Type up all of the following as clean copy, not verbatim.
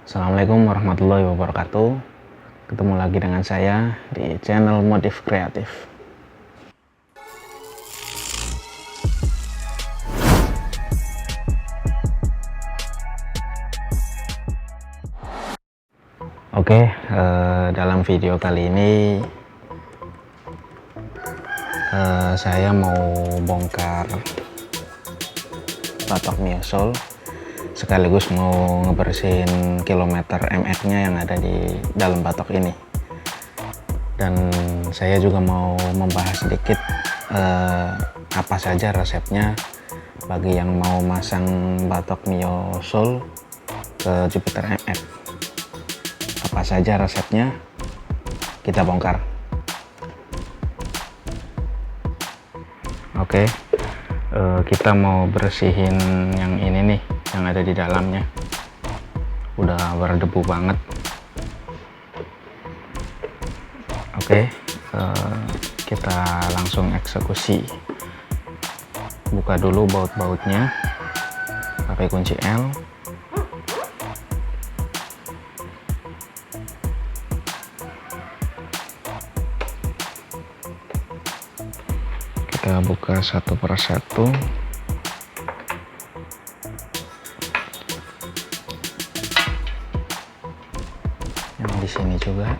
Assalamualaikum warahmatullahi wabarakatuh. Ketemu lagi dengan saya di channel Motif Kreatif. Oke, dalam video kali ini saya mau bongkar batok Miosol, sekaligus mau ngebersihin kilometer MX-nya yang ada di dalam batok ini. Dan saya juga mau membahas sedikit apa saja resepnya bagi yang mau masang batok Miosol ke Jupiter MX. Apa saja resepnya, kita bongkar. Oke, kita mau bersihin yang ini nih, yang ada di dalamnya. Udah berdebu banget. Oke, kita langsung eksekusi. Buka dulu baut-bautnya pakai kunci L. Kita buka satu persatu. Yang di sini juga.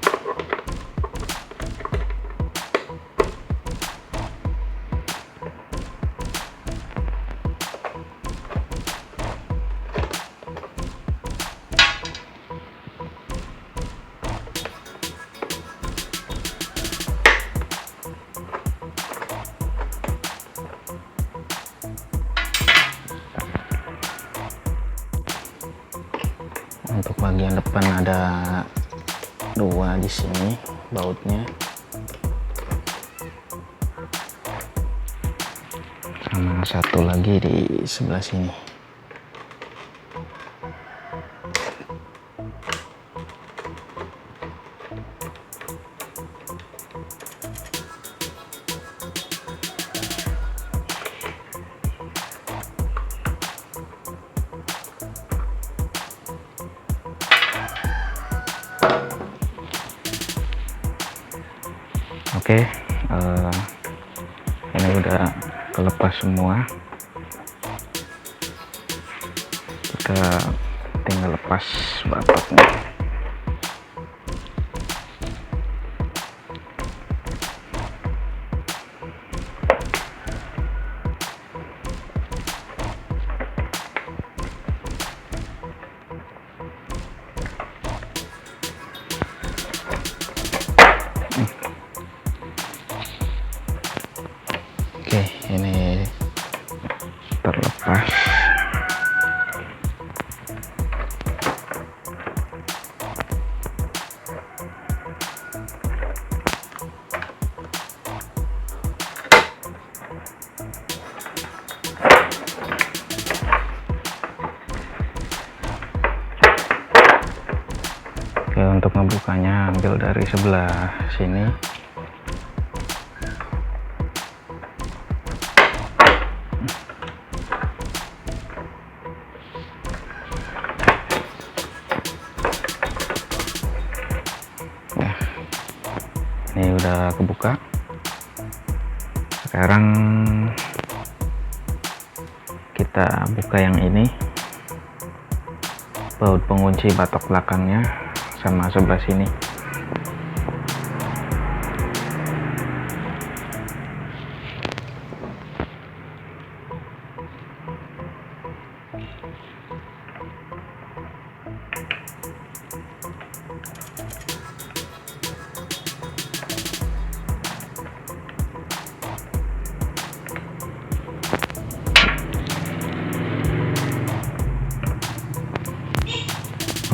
Untuk bagian depan ada dua di sini bautnya, sama satu lagi di sebelah sini. Oke, ini udah kelepas semua. Kita tinggal lepas batoknya. Oke, ini terlepas. Oke, untuk membukanya ambil dari sebelah sini. Ini udah kebuka. Sekarang kita buka yang ini, baut pengunci batok belakangnya sama sebelah sini.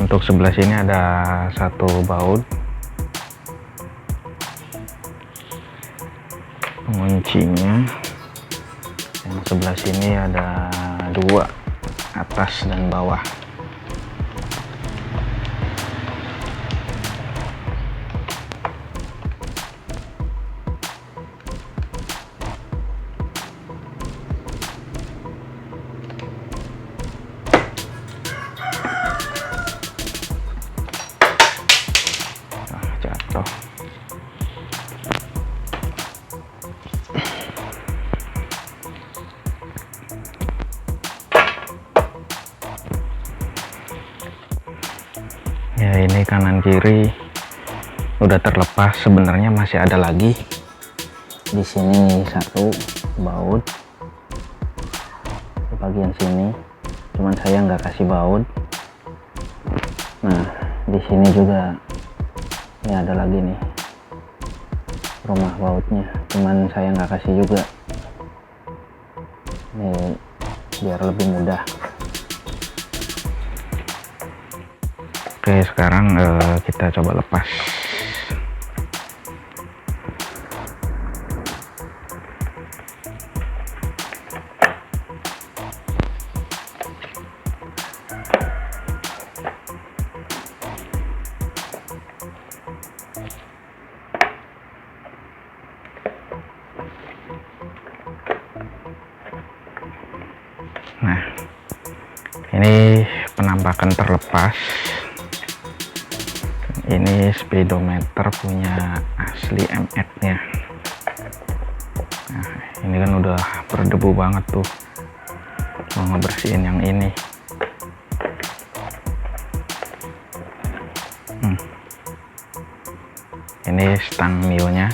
Untuk sebelah sini ada satu baut penguncinya, yang sebelah sini ada dua, atas dan bawah. Ya, ini kanan kiri udah terlepas, sebenarnya masih ada lagi di sini satu baut di bagian sini, cuman saya nggak kasih baut. Nah, di sini juga ini ada lagi nih rumah bautnya, cuman saya nggak kasih juga. Ini biar lebih mudah. Oke, sekarang kita coba lepas. Nah, ini penampakan terlepas. Ini speedometer punya asli MX nya. Nah, ini kan udah berdebu banget tuh, mau ngebersihin yang ini. Ini stang mio nya.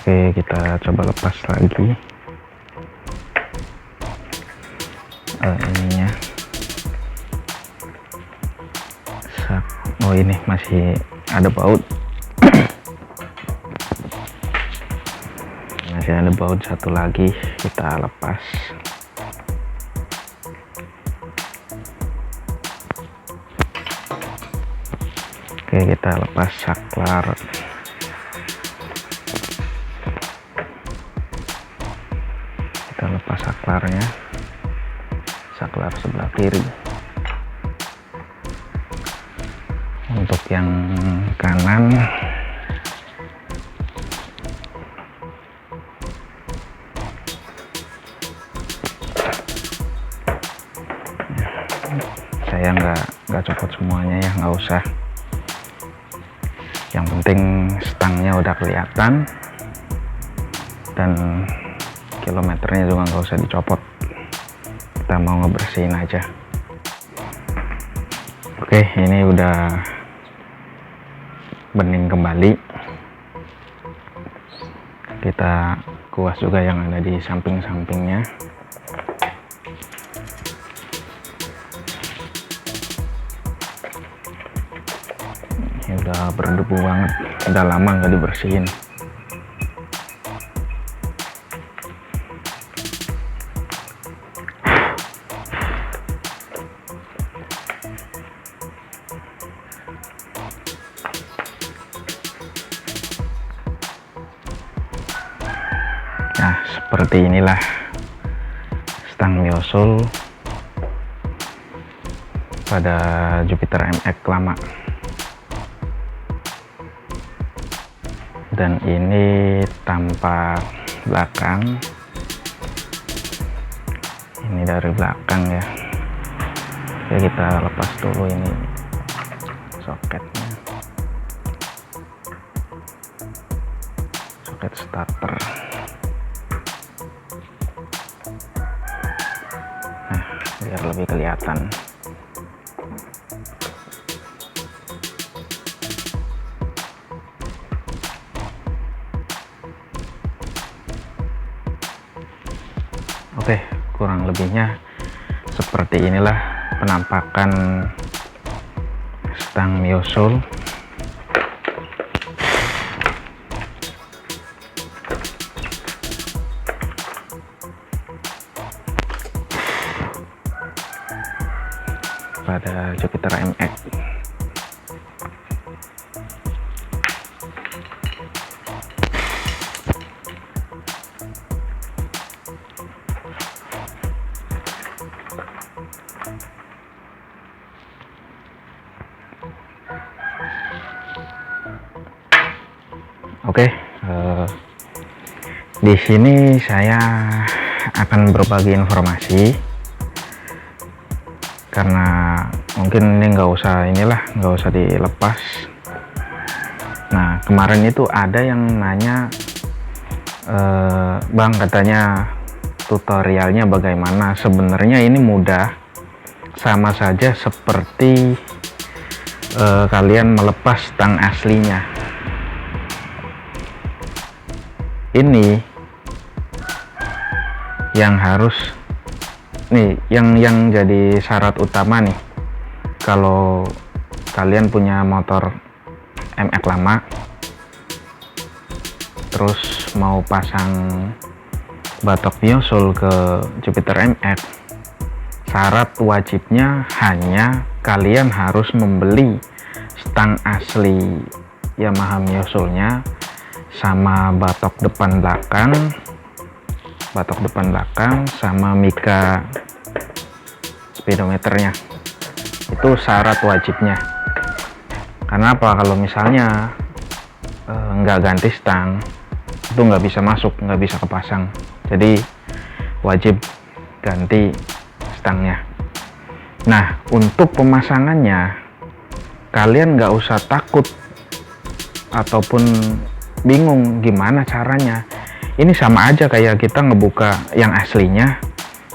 Oke, kita coba lepas lagi ininya. Oh, ini masih ada baut. Masih ada baut satu lagi, kita lepas. Oke, kita lepas saklar. Kita lepas saklarnya, saklar sebelah kiri. Untuk yang kanan saya nggak copot semuanya ya, nggak usah. Yang penting stangnya udah kelihatan dan kilometernya juga nggak usah dicopot. Kita mau ngebersihin aja. Oke, ini udah bening kembali. Kita kuas juga yang ada di samping-sampingnya. Ini udah berdebu banget, udah lama nggak dibersihin. Nah, seperti inilah stang Miosul pada Jupiter MX lama. Dan ini tampak belakang. Ini dari belakang ya. Oke, kita lepas dulu ini soketnya. Soket starter. Nah, biar lebih kelihatan. Oke, kurang lebihnya seperti inilah penampakan stang Miosul. Pada Jupiter MX. Oke, di sini saya akan berbagi informasi karena mungkin ini nggak usah dilepas, Nah, kemarin itu ada yang nanya, Bang, katanya tutorialnya bagaimana. Sebenarnya ini mudah, sama saja seperti kalian melepas stang aslinya. Ini yang harus nih, yang jadi syarat utama nih, kalau kalian punya motor MX lama terus mau pasang batok Myosul ke Jupiter MX, syarat wajibnya hanya kalian harus membeli stang asli Yamaha Myosulnya sama batok depan belakang sama mika speedometernya. Itu syarat wajibnya. Karena apa? Kalau misalnya nggak ganti stang, itu nggak bisa masuk, nggak bisa kepasang. Jadi wajib ganti stangnya. Nah, untuk pemasangannya kalian nggak usah takut ataupun bingung gimana caranya. Ini sama aja kayak kita ngebuka yang aslinya,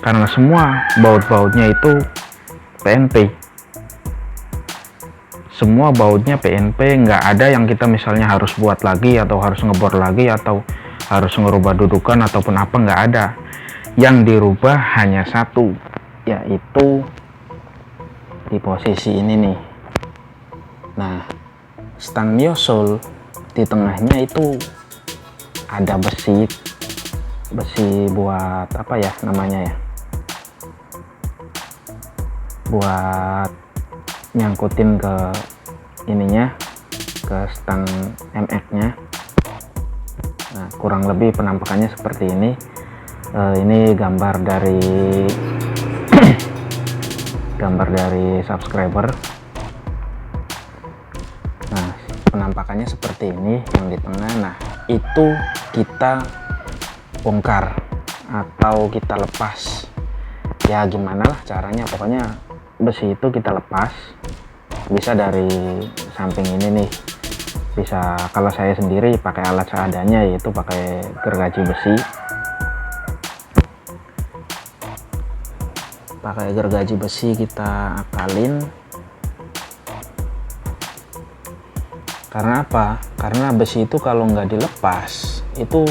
karena semua baut-bautnya itu PNP. Semua bautnya PNP, nggak ada yang kita misalnya harus buat lagi atau harus ngebor lagi atau harus ngerubah dudukan ataupun apa, nggak ada. Yang dirubah hanya satu, yaitu di posisi ini nih. Nah, stang Myosul di tengahnya itu ada besi buat apa ya namanya ya, buat nyangkutin ke ininya, ke stang MX nya. Nah, kurang lebih penampakannya seperti ini. Ini gambar dari gambar dari subscriber. Nah, penampakannya seperti ini yang di tengah. Nah, itu kita bongkar atau kita lepas, ya gimana lah caranya, pokoknya besi itu kita lepas. Bisa dari samping ini nih, bisa, kalau saya sendiri pakai alat seadanya, yaitu pakai gergaji besi. Pakai gergaji besi kita akalin. Karena apa? Karena besi itu kalau nggak dilepas itu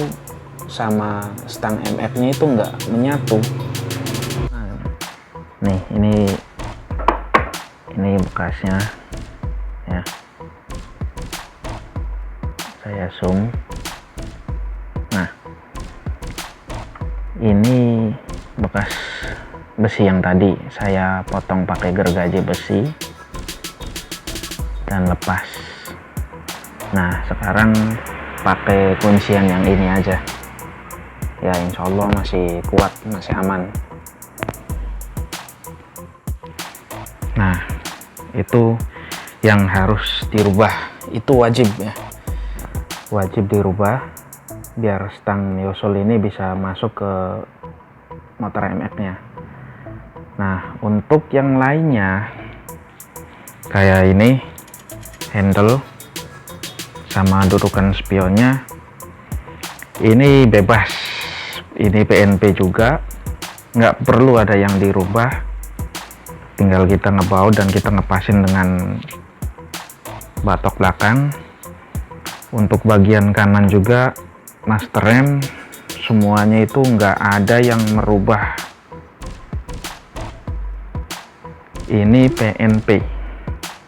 sama stang MX nya itu nggak menyatu. Nah, nih ini bekasnya ya, saya zoom. Nah, ini bekas besi yang tadi saya potong pakai gergaji besi dan lepas. Nah, sekarang pakai kuncian yang ini aja ya, insya Allah masih kuat, masih aman. Nah, itu yang harus dirubah, itu wajib ya, wajib dirubah biar stang Myosul ini bisa masuk ke motor MX nya. Nah, untuk yang lainnya kayak ini handle sama dudukan spionnya, ini bebas, ini PNP juga, nggak perlu ada yang dirubah, tinggal kita ngebaut dan kita ngepasin dengan batok belakang. Untuk bagian kanan juga master rem, semuanya itu nggak ada yang merubah, ini PNP.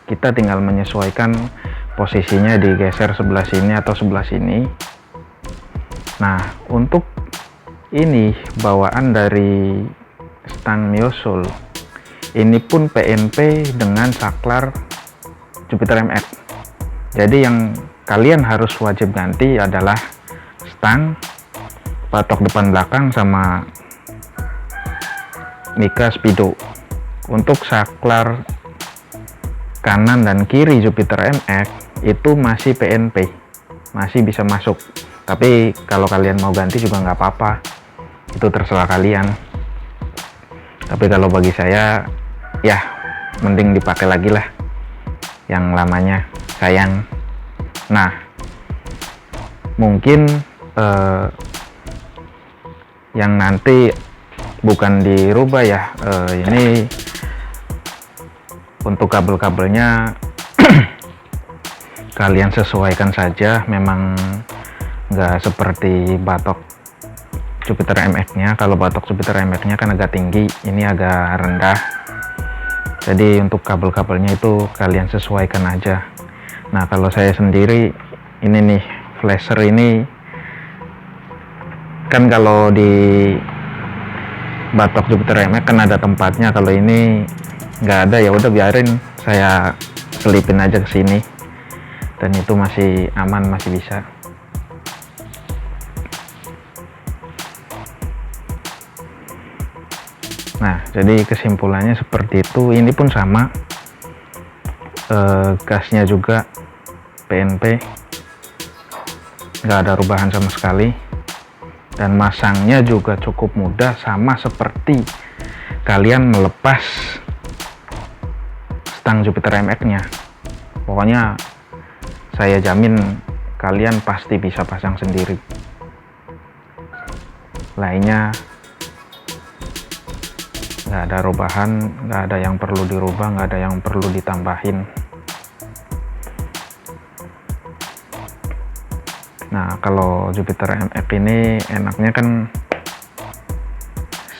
Kita tinggal menyesuaikan posisinya, digeser sebelah sini atau sebelah sini. Nah, untuk ini bawaan dari stang Myosul ini pun PNP dengan saklar Jupiter MX. Jadi yang kalian harus wajib ganti adalah stang, batok depan belakang sama mika speedo. Untuk saklar kanan dan kiri Jupiter MX itu masih PNP, masih bisa masuk. Tapi kalau kalian mau ganti juga nggak apa-apa, itu terserah kalian. Tapi kalau bagi saya ya mending dipakai lagi lah yang lamanya, sayang. Nah, mungkin yang nanti bukan dirubah ya, ini untuk kabel-kabelnya kalian sesuaikan saja, memang nggak seperti batok Jupiter MX nya. Kalau batok Jupiter MX nya kan agak tinggi, ini agak rendah, jadi untuk kabel-kabelnya itu kalian sesuaikan aja. Nah kalau saya sendiri ini nih, flasher ini kan kalau di batok Jupiter MX kan ada tempatnya, kalau ini nggak ada, ya udah biarin saya selipin aja ke sini, dan itu masih aman, masih bisa. Nah jadi kesimpulannya seperti itu. Ini pun sama, gasnya juga PNP, nggak ada perubahan sama sekali, dan masangnya juga cukup mudah, sama seperti kalian melepas stang Jupiter MX nya. Pokoknya saya jamin kalian pasti bisa pasang sendiri. Lainnya nggak ada perubahan, nggak ada yang perlu dirubah, nggak ada yang perlu ditambahin. Nah kalau Jupiter MX ini enaknya kan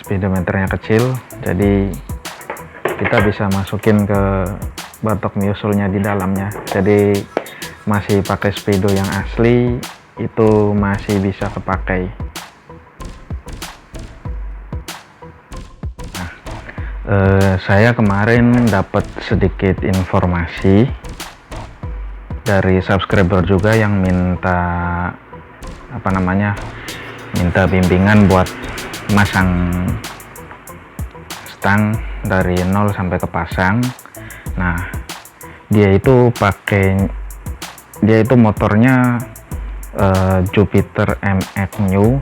speedometernya kecil, jadi kita bisa masukin ke batok musulnya di dalamnya, jadi masih pakai speedo yang asli, itu masih bisa kepakai. Saya kemarin dapat sedikit informasi dari subscriber juga yang minta minta bimbingan buat masang stang dari nol sampai ke pasang. Nah dia itu motornya Jupiter MX New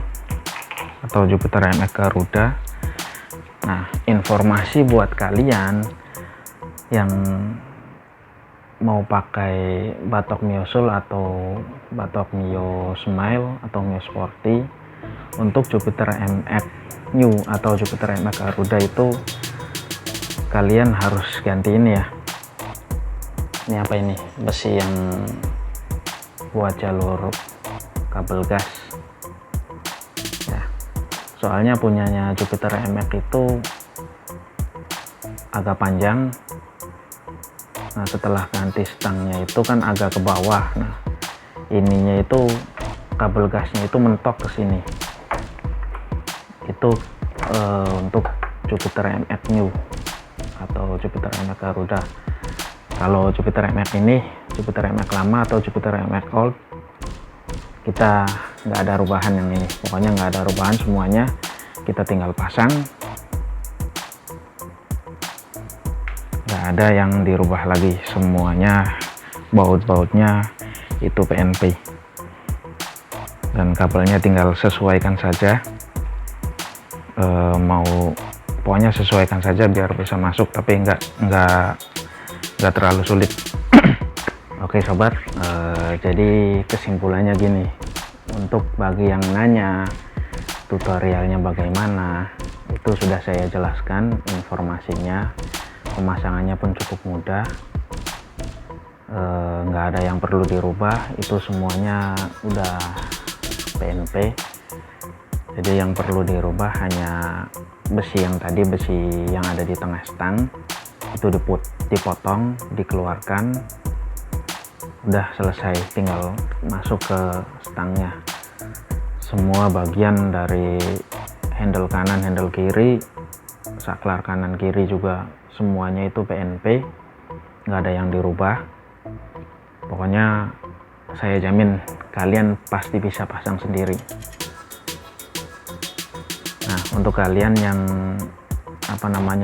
atau Jupiter MX Garuda. Nah informasi buat kalian yang mau pakai batok Mio Soul atau batok Mio Smile atau Mio Sporty, untuk Jupiter MX New atau Jupiter MX Garuda itu kalian harus ganti ini ya. Ini apa ini? Besi yang buat jalur kabel gas. Ya, soalnya punyanya Jupiter MX itu agak panjang. Nah setelah ganti stangnya itu kan agak ke bawah. Nah ininya itu kabel gasnya itu mentok ke sini. Itu untuk Jupiter MX New atau Jupiter MX Garuda. Kalau Jupiter MX ini, Jupiter MX lama atau Jupiter MX Old, kita nggak ada perubahan yang ini. Pokoknya nggak ada perubahan, semuanya kita tinggal pasang. Nggak ada yang dirubah lagi, semuanya baut-bautnya itu PNP, dan kabelnya tinggal sesuaikan saja. Pokoknya sesuaikan saja biar bisa masuk, tapi nggak terlalu sulit. Oke sobat, jadi kesimpulannya gini, untuk bagi yang nanya tutorialnya bagaimana, itu sudah saya jelaskan informasinya. Pemasangannya pun cukup mudah, nggak ada yang perlu dirubah, itu semuanya udah PNP. Jadi yang perlu dirubah hanya besi yang tadi, besi yang ada di tengah stang itu dipotong, dikeluarkan, udah selesai, tinggal masuk ke stangnya. Semua bagian dari handle kanan, handle kiri, saklar kanan kiri juga semuanya itu PNP, nggak ada yang dirubah. Pokoknya saya jamin kalian pasti bisa pasang sendiri. Nah untuk kalian yang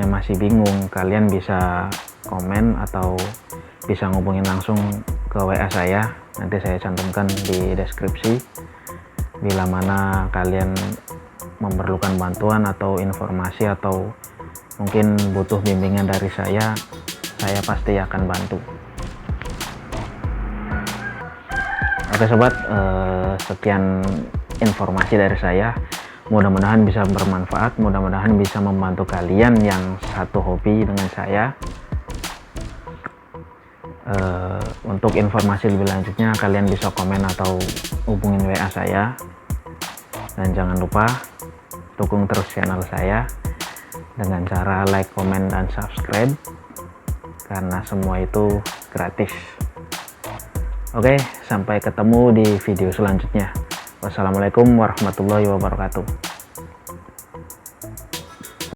masih bingung, kalian bisa komen atau bisa ngubungin langsung ke WA saya, nanti saya cantumkan di deskripsi. Bila mana kalian memerlukan bantuan atau informasi atau mungkin butuh bimbingan dari saya pasti akan bantu. Oke sobat, sekian informasi dari saya. Mudah-mudahan bisa bermanfaat, mudah-mudahan bisa membantu kalian yang satu hobi dengan saya. Untuk informasi lebih lanjutnya kalian bisa komen atau hubungin WA saya. Dan jangan lupa dukung terus channel saya dengan cara like, komen, dan subscribe, karena semua itu gratis. Oke, sampai ketemu di video selanjutnya. Wassalamualaikum warahmatullahi wabarakatuh.